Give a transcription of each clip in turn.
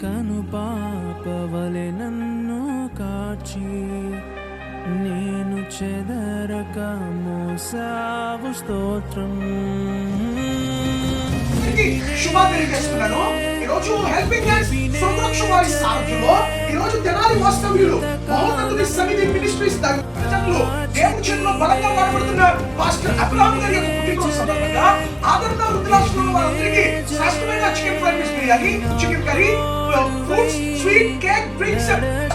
కను పాపవలె నన్ను కాచి నేను చెదరక మోసావు స్తోత్రం. శుభాన్ని తెలియజేస్తున్నాను. ఈరోజు హెల్పింగ్ హ్యాండ్స్ సంరక్షణ వారి సారథ్యంలో ఈరోజు తెనాలి వాస్తవ్యులు మహోన్నతుని సన్నిధి మినిస్ట్రీస్ ప్రజలు దేవుని చేతిలో బలంగా వాడబడుతున్న పాస్టర్ అబ్రహాం గారి యొక్క పుట్టినరోజు సందర్భంగా ఆదరణ వృద్ధులాశ్రమంలో వారందరికీ శ్రేష్టమైన chicken fry piece biryani, chicken curry, fruits, sweet, cake, drinks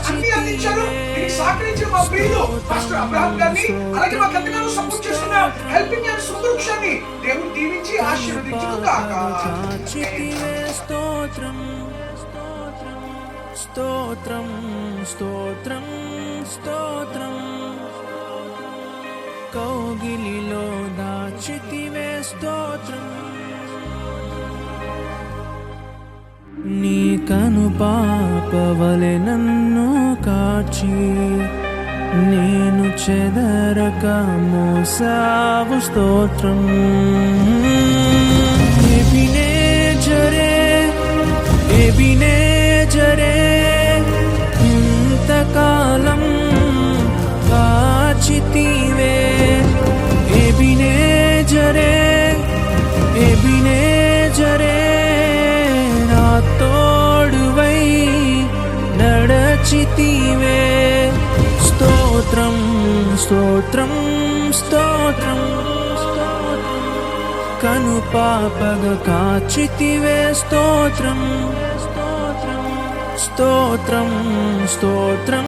అన్ని అందించారు. దీనికి సహకరించిన మా ప్రియులు పాస్టర్ అబ్రహాం గారిని, అలాగే మాకు ఎంతగానో సపోర్ట్ చేస్తున్న హెల్పింగ్ హ్యాండ్స్ వృక్షాన్ని దేవుడు దీవించి ఆశీర్వదించును గాక. స్తోత్రం స్తోత్రం స్తోత్రం స్తోత్రం కౌగిలిలో దాచితివే స్తోత్రం. నీ కను పాపవలె నన్ను కాచి నేను చెదరక మోసావు స్తోత్రం. ఎబినేజరే ఇంతకాలం కాచితివే. ఎబినేజరే నా తోడువై నడచితివే. స్తోత్రం స్తోత్రం స్తోత్రం కను పాపగా కాచితివే. స్తోత్రం స్తోత్రం స్తోత్రం స్తోత్రం.